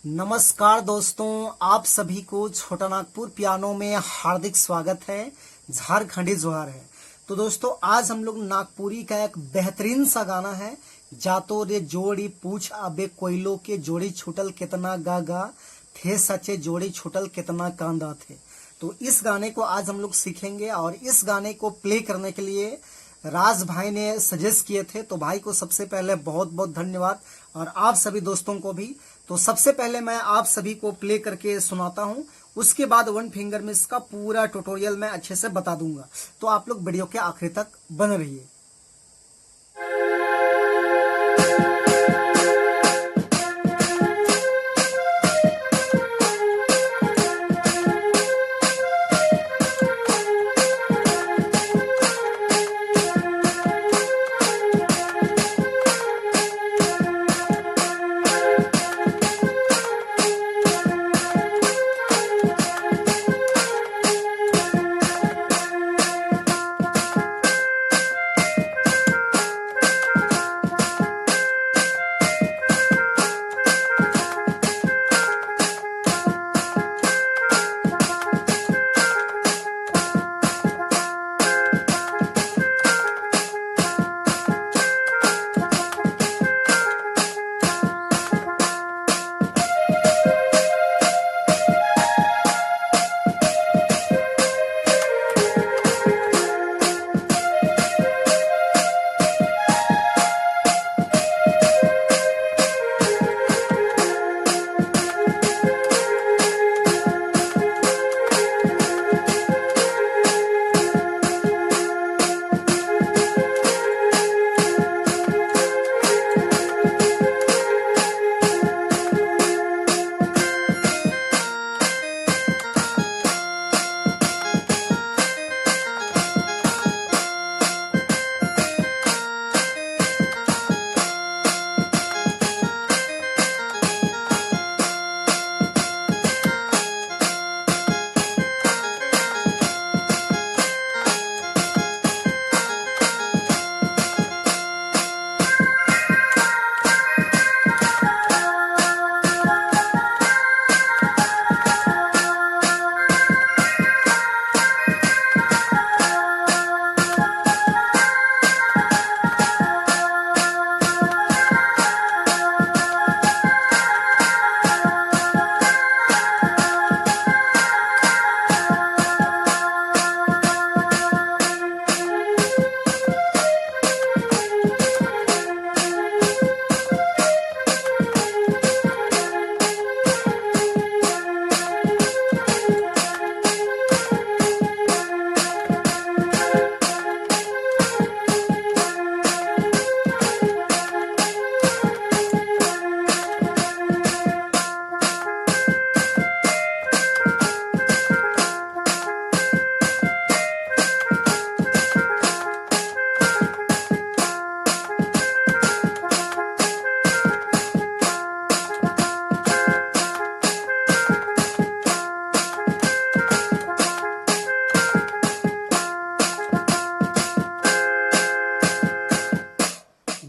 नमस्कार दोस्तों, आप सभी को छोटा नागपुर पियानो में हार्दिक स्वागत है। झारखंडी जोहार है। तो दोस्तों, आज हम लोग नागपुरी का एक बेहतरीन सा गाना है, जातो रे जोड़ी पूछ अबे कोयलो के जोड़ी छूटल कितना गा गा थे सचे जोड़ी छूटल कितना कांदा थे। तो इस गाने को आज हम लोग सीखेंगे और इस गाने को प्ले करने के लिए राज भाई ने सजेस्ट किए थे। तो भाई को सबसे पहले बहुत बहुत धन्यवाद और आप सभी दोस्तों को भी। तो सबसे पहले मैं आप सभी को प्ले करके सुनाता हूं, उसके बाद वन फिंगर में इसका पूरा ट्यूटोरियल मैं अच्छे से बता दूंगा। तो आप लोग वीडियो के आखिर तक बने रहिए।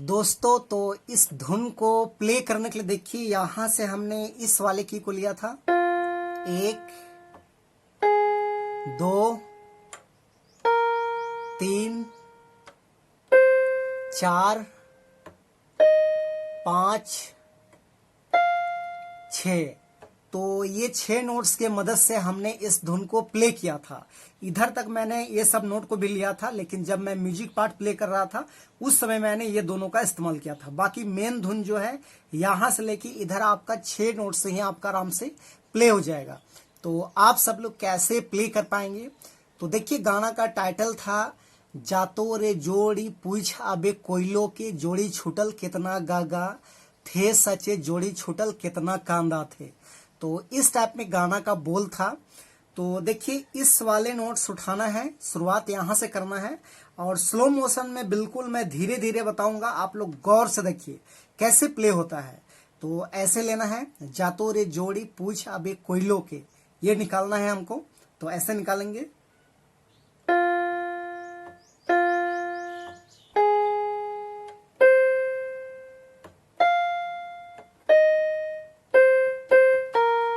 दोस्तों, तो इस धुन को प्ले करने के लिए देखिए, यहां से हमने इस वाले की को लिया था। 1 2 3 4 5 6। तो ये 6 नोट्स के मदद से हमने इस धुन को प्ले किया था। इधर तक मैंने ये सब नोट को भी लिया था, लेकिन जब मैं म्यूजिक पार्ट प्ले कर रहा था उस समय मैंने ये दोनों का इस्तेमाल किया था। बाकी मेन धुन जो है यहां से लेके इधर आपका 6 नोट से ही आपका आराम से प्ले हो जाएगा। तो आप सब लोग कैसे प्ले कर पाएंगे? तो देखिए, गाना का टाइटल था जातो रे जोड़ी पूछ अबे कोयलो के जोड़ी छूटल कितना गागा थे सचे जोड़ी छूटल कितना कांदा थे। तो इस टाइप में गाना का बोल था। तो देखिए, इस वाले नोट्स उठाना है, शुरुआत यहां से करना है और स्लो मोशन में बिल्कुल मैं धीरे धीरे बताऊंगा, आप लोग गौर से देखिए कैसे प्ले होता है। तो ऐसे लेना है, जातो रे जोड़ी पूछ अबे कोयलो के, ये निकालना है हमको। तो ऐसे निकालेंगे।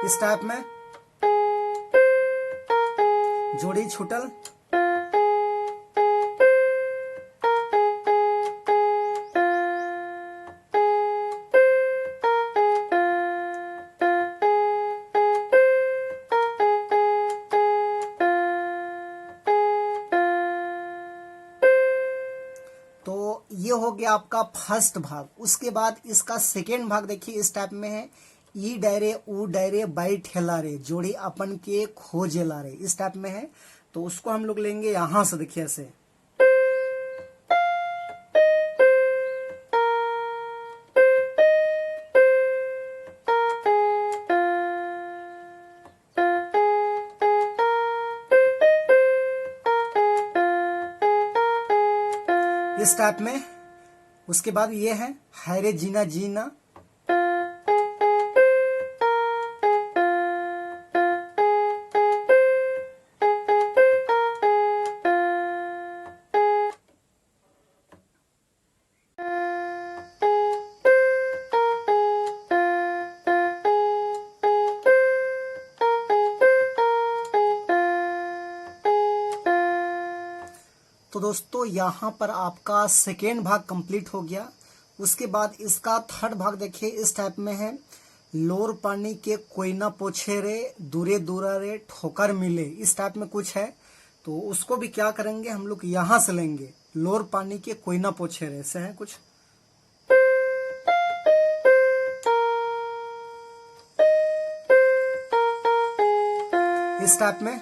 इस टाइप में जोड़ी छूटल, तो ये हो गया आपका फर्स्ट भाग। उसके बाद इसका सेकेंड भाग देखिए, इस टाइप में है, ई डायरे ऊ डायरे बाई ठेला रे जोड़ी अपन के खोजेला रे, इस टाइप में है। तो उसको हम लोग लेंगे यहां से, देखिए ऐसे। इस टाइप में। उसके बाद ये है हैरे जीना जीना, तो दोस्तों यहाँ पर आपका सेकेंड भाग कंप्लीट हो गया। उसके बाद इसका थर्ड भाग देखिए, इस टाइप में है, लोर पानी के कोई ना पोछे रे दूरे दूरा रे ठोकर मिले, इस टाइप में कुछ है। तो उसको भी क्या करेंगे हम लोग, यहां से लेंगे, लोर पानी के कोई ना पोछे रे से है कुछ। इस टाइप में।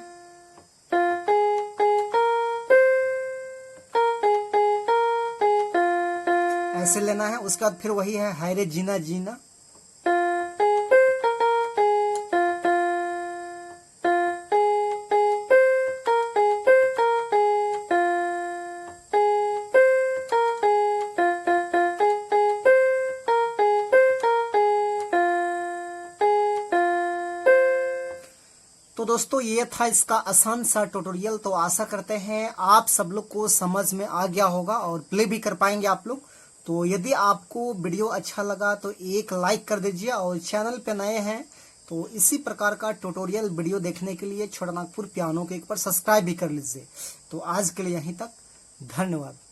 ऐसे लेना है। उसके बाद फिर वही है हैरे जीना जीना, तो दोस्तों ये था इसका आसान सा ट्यूटोरियल। तो आशा करते हैं आप सब लोग को समझ में आ गया होगा और प्ले भी कर पाएंगे आप लोग। तो यदि आपको वीडियो अच्छा लगा तो एक लाइक कर दीजिए, और चैनल पे नए हैं तो इसी प्रकार का ट्यूटोरियल वीडियो देखने के लिए छोटा नागपुर पियानो के एक पर सब्सक्राइब भी कर लीजिए। तो आज के लिए यहीं तक, धन्यवाद।